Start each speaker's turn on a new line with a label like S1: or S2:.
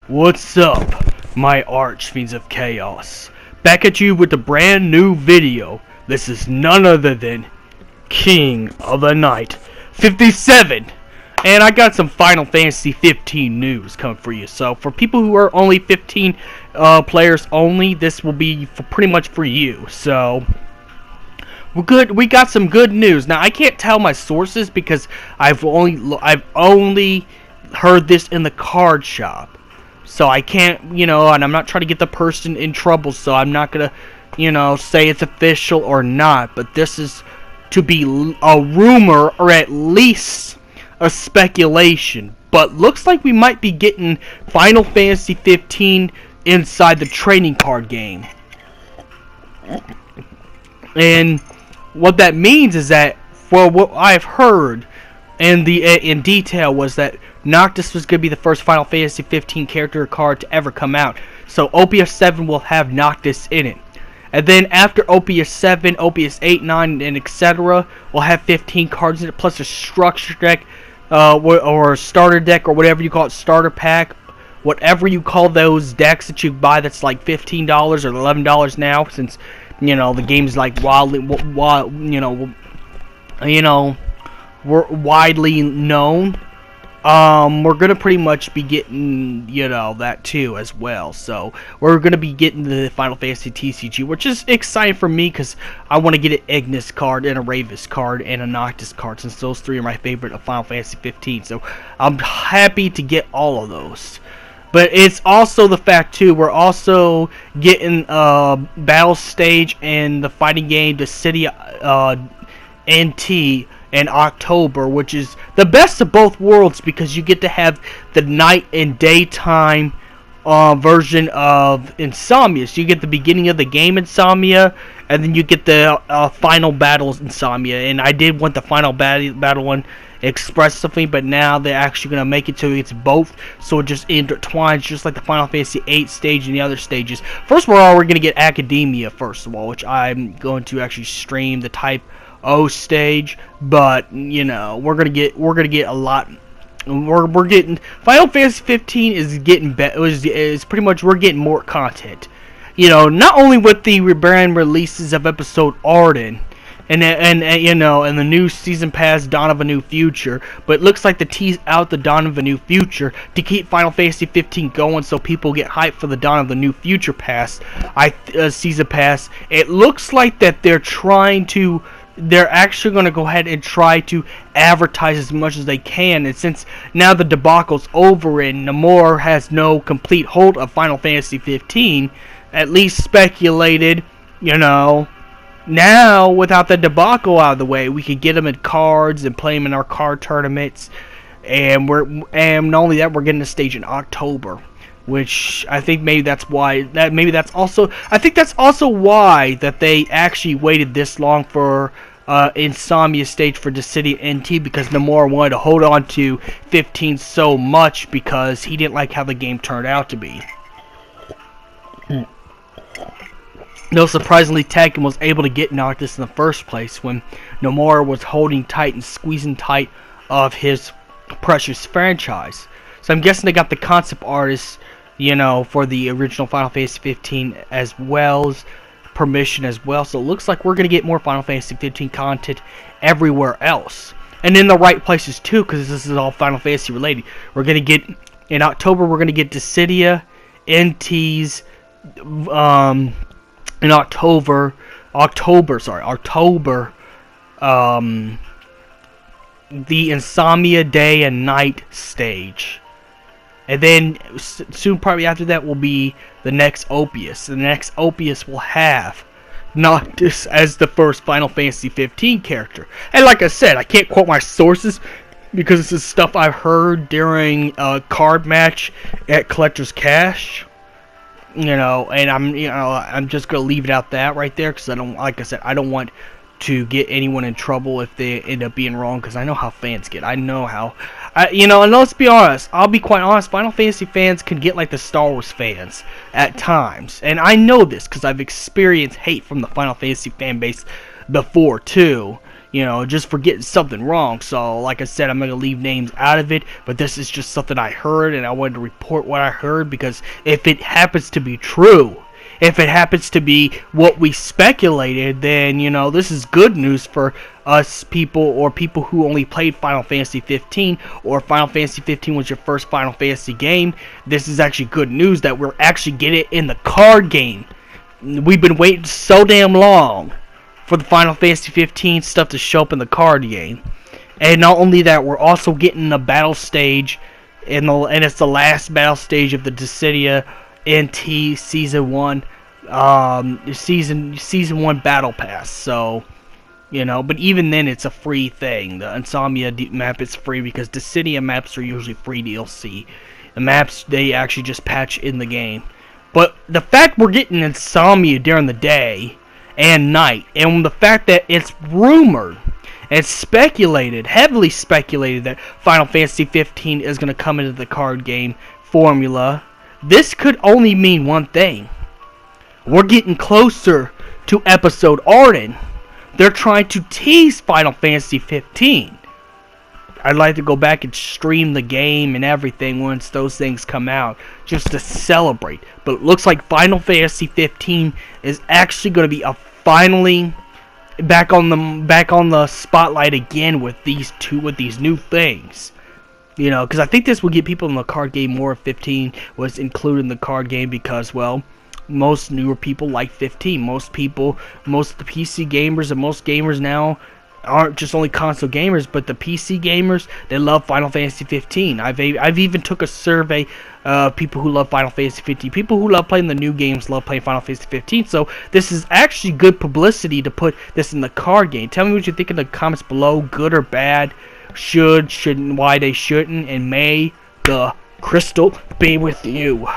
S1: What's up, my arch fiends of chaos? Back at you with a brand new video. This is none other than King of the Night 57. And I got some Final Fantasy 15 news coming for you. So for people who are only 15 players only, this will be pretty much for you. So we're good. We got some good news. Now I can't tell my sources because I've only heard this in the card shop. So I can't, and I'm not trying to get the person in trouble, so I'm not gonna, say it's official or not. But this is to be a rumor, or at least a speculation. But looks like we might be getting Final Fantasy 15 inside the trading card game. And what that means is that, for what I've heard in detail, was that Noctis was going to be the first Final Fantasy 15 character card to ever come out. So OPS 7 will have Noctis in it. And then after OPS 7, OPS 8, 9, and etc. will have 15 cards in it, plus a structure deck, or a starter deck, or whatever you call it, starter pack. Whatever you call those decks that you buy that's like $15 or $11 now, since, the game's like we're widely known. We're gonna pretty much be getting, that too as well. So we're gonna be getting the Final Fantasy TCG, which is exciting for me because I want to get an Ignis card and a Ravis card and a Noctis card, since those three are my favorite of Final Fantasy 15. So I'm happy to get all of those. But it's also the fact too, we're also getting Battle Stage and the fighting game, the City NT, in October, which is the best of both worlds because you get to have the night and daytime version of Insomnia. So you get the beginning of the game Insomnia, and then you get the final battles Insomnia. And I did want the final battle one expressively, but now they're actually going to make it so it's both, so it just intertwines, just like the Final Fantasy 8 stage and the other stages. First of all, we're going to get Academia first of all, which I'm going to actually stream the Type O stage, but we're gonna get a lot. We're getting Final Fantasy 15 is getting better. Is pretty much we're getting more content. Not only with the rebrand releases of Episode Arden and the new season pass Dawn of a New Future, but it looks like to tease out the Dawn of a New Future to keep Final Fantasy 15 going, so people get hyped for the Dawn of the New Future pass, season pass. It looks like that they're actually going to go ahead and try to advertise as much as they can. And since now the debacle's over and Nomura has no complete hold of Final Fantasy 15, at least speculated, now without the debacle out of the way, we could get them in cards and play them in our card tournaments. And not only that, we're getting a stage in October, which I think maybe that's also why that they actually waited this long for Insomnia stage for the City NT, because Nomura wanted to hold on to 15 so much because he didn't like how the game turned out to be. No, surprisingly, Tekken was able to get Noctis in the first place when Nomura was holding tight and squeezing tight of his precious franchise. So I'm guessing they got the concept artists, for the original Final Fantasy 15 as well as permission as well. So it looks like we're going to get more Final Fantasy 15 content everywhere else. And in the right places too, because this is all Final Fantasy related. We're going to get, in October, we're going to get Dissidia, NTs, in October, the Insomnia Day and Night stage. And then soon, probably after that, will be the next Opus. The next Opus will have Noctis as the first Final Fantasy 15 character. And like I said, I can't quote my sources because this is stuff I've heard during a card match at Collector's Cash. And I'm just gonna leave it out that right there because I don't want to get anyone in trouble if they end up being wrong, because I know how fans get. And let's be honest, I'll be quite honest, Final Fantasy fans can get like the Star Wars fans at times. And I know this because I've experienced hate from the Final Fantasy fan base before too. you know, just for getting something wrong. So, like I said, I'm going to leave names out of it, but this is just something I heard, and I wanted to report what I heard, because if it happens to be true, if it happens to be what we speculated, then, you know, this is good news for us people, or people who only played Final Fantasy 15, or Final Fantasy 15 was your first Final Fantasy game. This is actually good news that we're actually getting it in the card game. We've been waiting so damn long for the Final Fantasy 15 stuff to show up in the card game. And not only that, we're also getting a battle stage, and it's the last battle stage of the Insomnia NT Season 1 Season 1 Battle Pass. So, you know, but even then it's a free thing. The Insomnia map is free, because Insomnia maps are usually free DLC. The maps, they actually just patch in the game. But the fact we're getting Insomnia during the day and night, and the fact that it's rumored, it's speculated, heavily speculated, that Final Fantasy 15 is going to come into the card game formula, this could only mean one thing. We're getting closer to Episode Arden. They're trying to tease Final Fantasy 15. I'd like to go back and stream the game and everything once those things come out, just to celebrate. But it looks like Final Fantasy 15 is actually going to be finally back on the spotlight again with these new things. You know, because I think this will get people in the card game more if 15 was included in the card game, because, well, most newer people like 15. Most of the PC gamers and most gamers now aren't just only console gamers, but the PC gamers, they love Final Fantasy 15. I've even took a survey of people who love Final Fantasy 15. People who love playing the new games love playing Final Fantasy 15. So this is actually good publicity to put this in the card game. Tell me what you think in the comments below, good or bad, shouldn't, why they shouldn't, and may the crystal be with you.